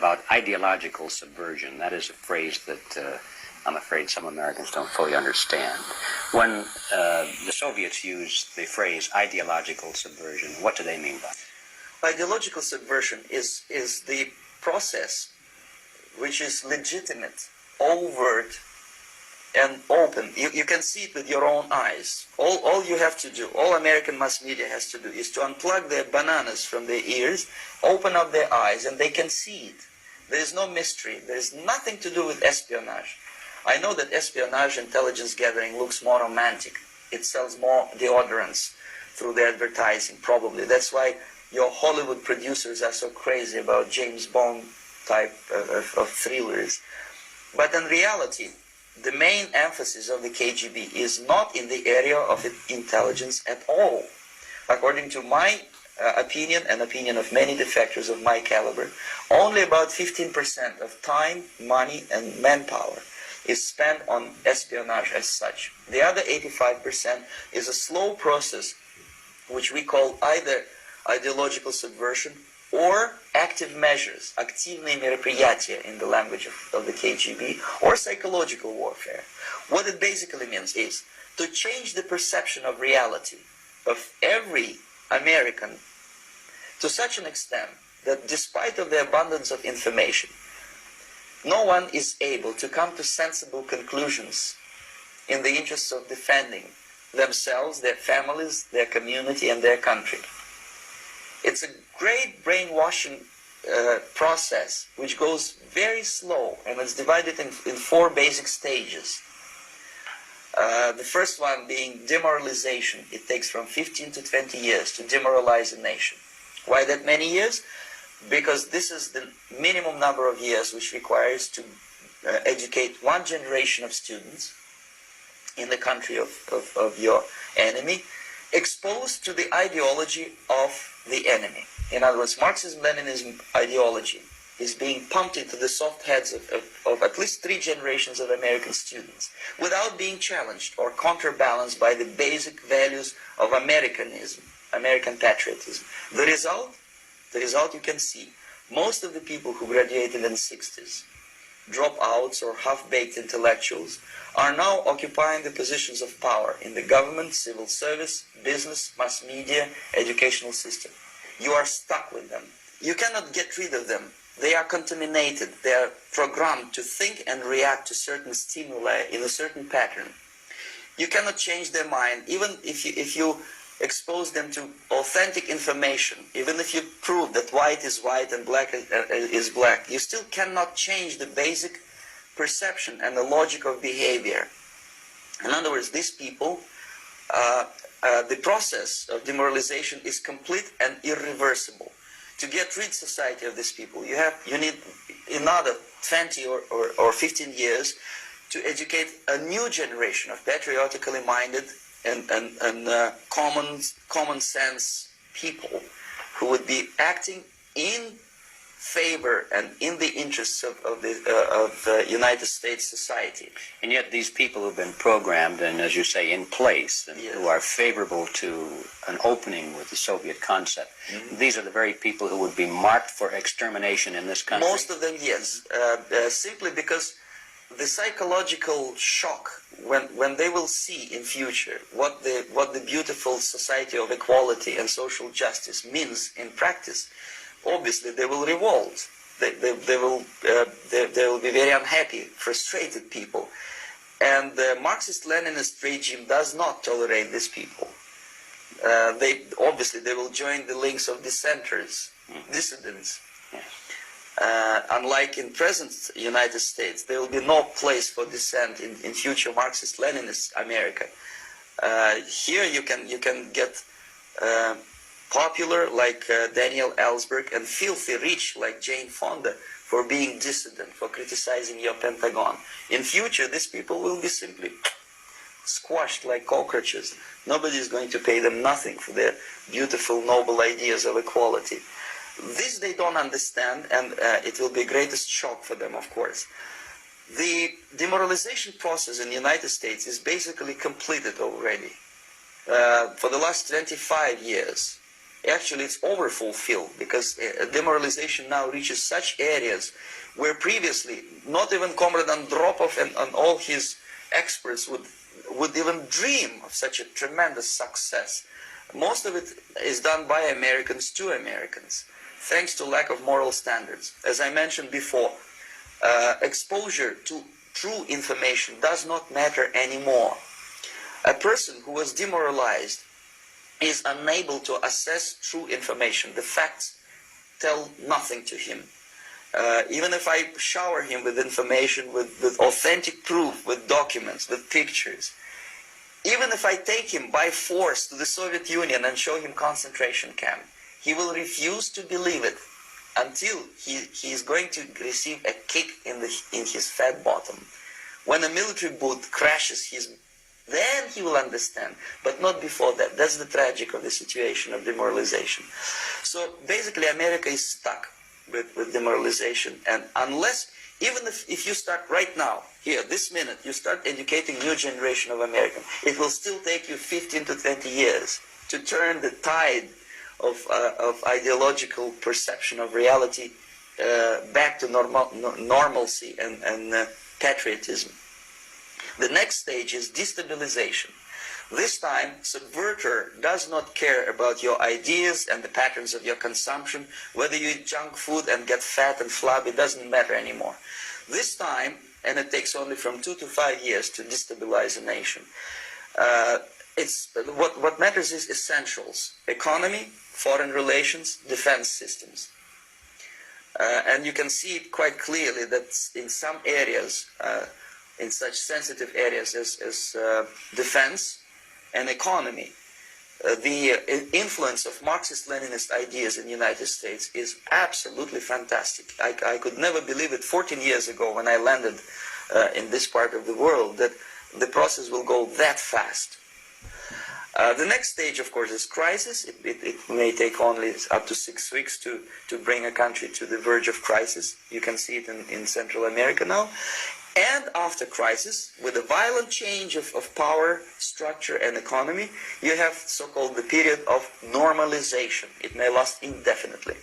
about ideological subversion. That is a phrase that I'm afraid some Americans don't fully understand. When the Soviets used the phrase ideological subversion, what do they mean by it? Ideological subversion is the process which is legitimate, overt, and open. You can see it with your own eyes. All you have to do, all American mass media has to do, is to unplug their bananas from their ears, open up their eyes, and they can see it. There is no mystery. There is nothing to do with espionage. I know that espionage intelligence gathering looks more romantic. It sells more deodorants through the advertising, probably. That's why your Hollywood producers are so crazy about James Bond type of thrillers. But in reality, the main emphasis of the KGB is not in the area of intelligence at all. According to my opinion and opinion of many defectors of my caliber, only about 15% of time, money, and manpower is spent on espionage as such. The other 85% is a slow process which we call either ideological subversion or active measures, активные мероприятия in the language of the KGB, or psychological warfare. What it basically means is to change the perception of reality of every American to such an extent that despite of the abundance of information, no one is able to come to sensible conclusions in the interests of defending themselves, their families, their community, and their country. It's a great brainwashing process which goes very slow, and it's divided in 4 basic stages. The first one being demoralization. It takes from 15 to 20 years to demoralize a nation. Why that many years? Because this is the minimum number of years which requires to educate one generation of students in the country of your enemy, exposed to the ideology of the enemy. In other words, Marxism-Leninism ideology is being pumped into the soft heads of at least 3 generations of American students without being challenged or counterbalanced by the basic values of Americanism, American patriotism. The result you can see. Most of the people who graduated in the 60s, dropouts or half-baked intellectuals, are now occupying the positions of power in the government, civil service, business, mass media, educational system. You are stuck with them. You cannot get rid of them. They are contaminated. They are programmed to think and react to certain stimuli in a certain pattern. You cannot change their mind, even if you expose them to authentic information, even if you prove that white is white and black is black, you still cannot change the basic perception and the logic of behavior. In other words, these people, the process of demoralization is complete and irreversible. To get rid of society of these people, you need another 20 or 15 years to educate a new generation of patriotically minded and common sense people who would be acting in favor and in the interests of the United States society. And yet these people who've been programmed and, as you say, in place, and who are favorable to an opening with the Soviet concept, these are the very people who would be marked for extermination in this country? Most of them, yes. Simply because the psychological shock when they will see in future what the beautiful society of equality and social justice means in practice, obviously they will revolt. They will be very unhappy, frustrated people, and the Marxist-Leninist regime does not tolerate these people. Obviously they will join the links of dissenters, dissidents. Unlike in present United States, there will be no place for dissent in future Marxist-Leninist America. Here you can get popular like Daniel Ellsberg and filthy rich like Jane Fonda for being dissident, for criticizing your Pentagon. In future, these people will be simply squashed like cockroaches. Nobody is going to pay them nothing for their beautiful, noble ideas of equality. This they don't understand, and it will be a greatest shock for them, of course. The demoralization process in the United States is basically completed already. For the last 25 years, Actually, it's overfulfilled, because demoralization now reaches such areas where previously not even Comrade Andropov and all his experts would even dream of such a tremendous success. Most of it is done by Americans to Americans, thanks to lack of moral standards. As I mentioned before, exposure to true information does not matter anymore. A person who was demoralized is unable to assess true information. The facts tell nothing to him. Even if I shower him with information, with authentic proof, with documents, with pictures, even if I take him by force to the Soviet Union and show him concentration camp, he will refuse to believe it until he is going to receive a kick in his fat bottom. When a military boot crashes then he will understand, but not before that. That's the tragic of the situation of demoralization. So basically America is stuck with demoralization, and unless, even if you start right now, here, this minute, you start educating new generation of Americans, it will still take you 15 to 20 years to turn the tide of ideological perception of reality back to normalcy and patriotism. The next stage is destabilization. This time, subverter does not care about your ideas and the patterns of your consumption. Whether you eat junk food and get fat and flabby, it doesn't matter anymore. This time, and it takes only from 2 to 5 years to destabilize a nation, what matters is essentials: economy, foreign relations, defense systems. And you can see it quite clearly that in some areas, in such sensitive areas as defense and economy, the influence of Marxist-Leninist ideas in the United States is absolutely fantastic. I could never believe it 14 years ago when I landed in this part of the world, that the process will go that fast. The next stage, of course, is crisis. It may take only up to 6 weeks to bring a country to the verge of crisis. You can see it in Central America now. And after crisis, with a violent change of power, structure, and economy, you have so-called the period of normalization. It may last indefinitely.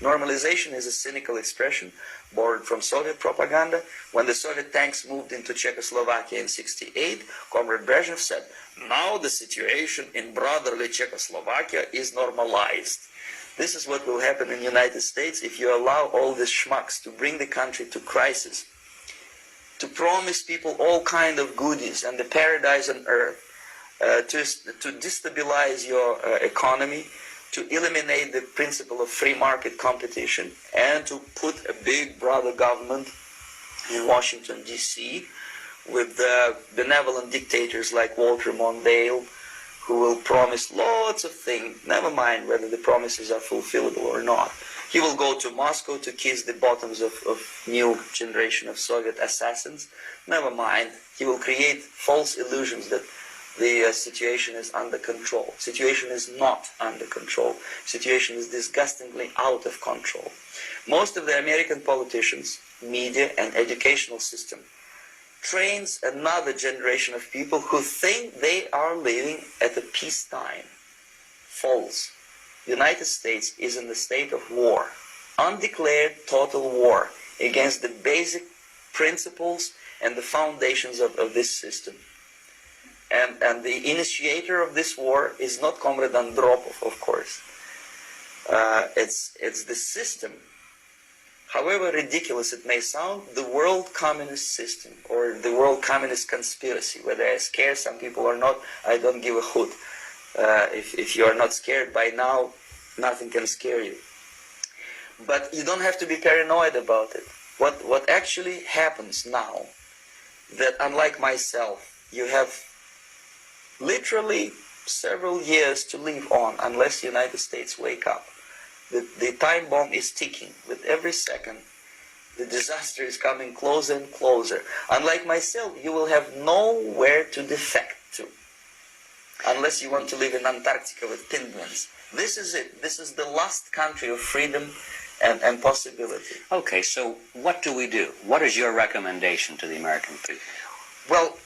Normalization is a cynical expression borrowed from Soviet propaganda. When the Soviet tanks moved into Czechoslovakia in '68, Comrade Brezhnev said, "Now the situation in brotherly Czechoslovakia is normalized." This is what will happen in the United States if you allow all these schmucks to bring the country to crisis, to promise people all kind of goodies and the paradise on earth, to destabilize your economy, to eliminate the principle of free market competition, and to put a big brother government in Washington, D.C., with benevolent dictators like Walter Mondale, who will promise lots of things, never mind whether the promises are fulfillable or not. He will go to Moscow to kiss the bottoms of new generation of Soviet assassins. Never mind. He will create false illusions that the situation is under control. Situation is not under control. Situation is disgustingly out of control. Most of the American politicians, media, and educational system trains another generation of people who think they are living at a peacetime. False. The United States is in the state of war, undeclared total war against the basic principles and the foundations of this system. And the initiator of this war is not Comrade Andropov, of course. It's the system. However ridiculous it may sound, the world communist system, or the world communist conspiracy. Whether I scare some people or not, I don't give a hoot. If you are not scared by now, nothing can scare you. But you don't have to be paranoid about it. What actually happens now, that unlike myself, you have literally several years to live on unless the United States wake up. The time bomb is ticking. With every second, the disaster is coming closer and closer. Unlike myself, you will have nowhere to defect to, unless you want to live in Antarctica with penguins. This is it. This is the last country of freedom and possibility. Okay, so what do we do? What is your recommendation to the American people? Well,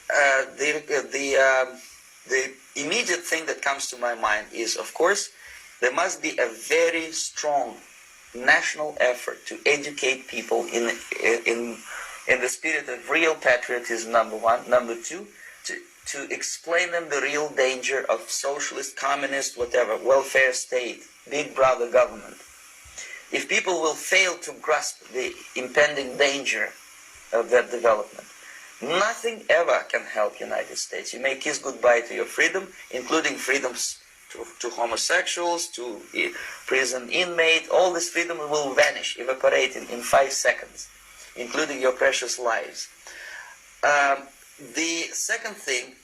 the immediate thing that comes to my mind is, of course, There must be a very strong national effort to educate people in the spirit of real patriotism, number one. Number two, to explain them the real danger of socialist, communist, whatever, welfare state, big brother government. If people will fail to grasp the impending danger of that development, nothing ever can help United States. You may kiss goodbye to your freedom, including freedoms to homosexuals, to prison inmate. All this freedom will vanish, evaporate in 5 seconds, including your precious lives. The second thing,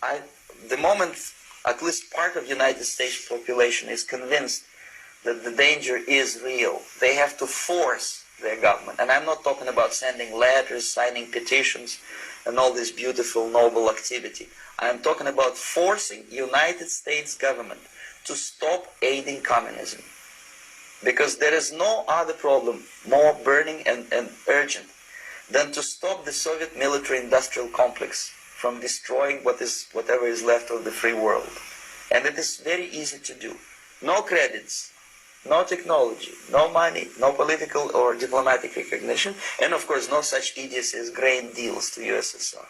the moment at least part of the United States population is convinced that the danger is real, they have to force their government. And I'm not talking about sending letters, signing petitions, and all this beautiful, noble activity. I'm talking about forcing United States government to stop aiding communism. Because there is no other problem more burning and urgent than to stop the Soviet military-industrial complex from destroying whatever is left of the free world. And it is very easy to do. No credits, no technology, no money, no political or diplomatic recognition, and of course no such idiocy as grain deals to USSR.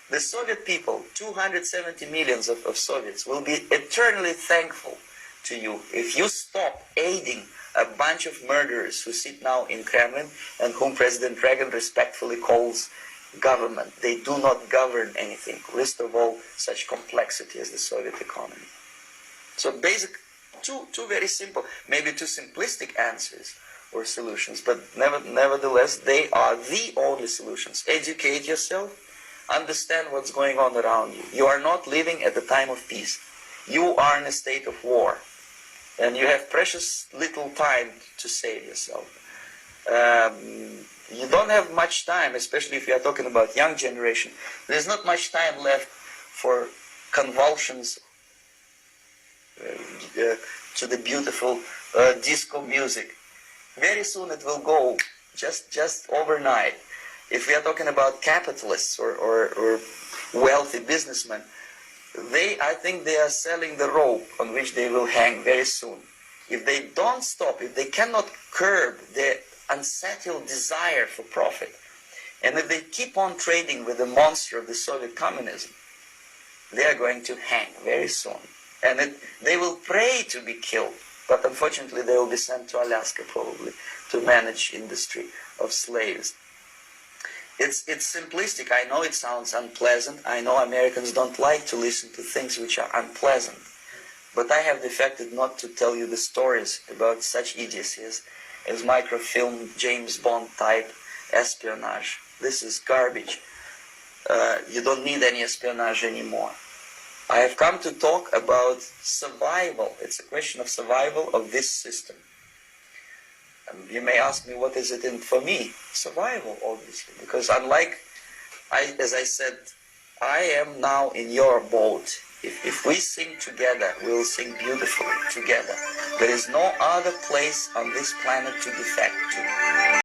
The Soviet people, 270 millions of Soviets, will be eternally thankful to you if you stop aiding a bunch of murderers who sit now in Kremlin and whom President Reagan respectfully calls government. They do not govern anything, least of all such complexity as the Soviet economy. So basic, two very simple, maybe too simplistic answers or solutions, but nevertheless they are the only solutions. Educate yourself, understand what's going on around you. You are not living at the time of peace. You are in a state of war, and you have precious little time to save yourself. You don't have much time, especially if you are talking about young generation. There's not much time left for convulsions to the beautiful disco music. Very soon it will go, just overnight. If we are talking about capitalists or wealthy businessmen, I think they are selling the rope on which they will hang very soon. If they don't stop, if they cannot curb their unsettled desire for profit, and if they keep on trading with the monster of the Soviet communism, they are going to hang very soon. And they will pray to be killed, but unfortunately they will be sent to Alaska probably to manage industry of slaves. It's simplistic. I know it sounds unpleasant. I know Americans don't like to listen to things which are unpleasant. But I have defected not to tell you the stories about such idiocies as microfilm, James Bond type espionage. This is garbage. You don't need any espionage anymore. I have come to talk about survival. It's a question of survival of this system. And you may ask me, what is it in for me? Survival, obviously. Because unlike, as I said, I am now in your boat. If we sing together, we'll sing beautifully together. There is no other place on this planet to defect to.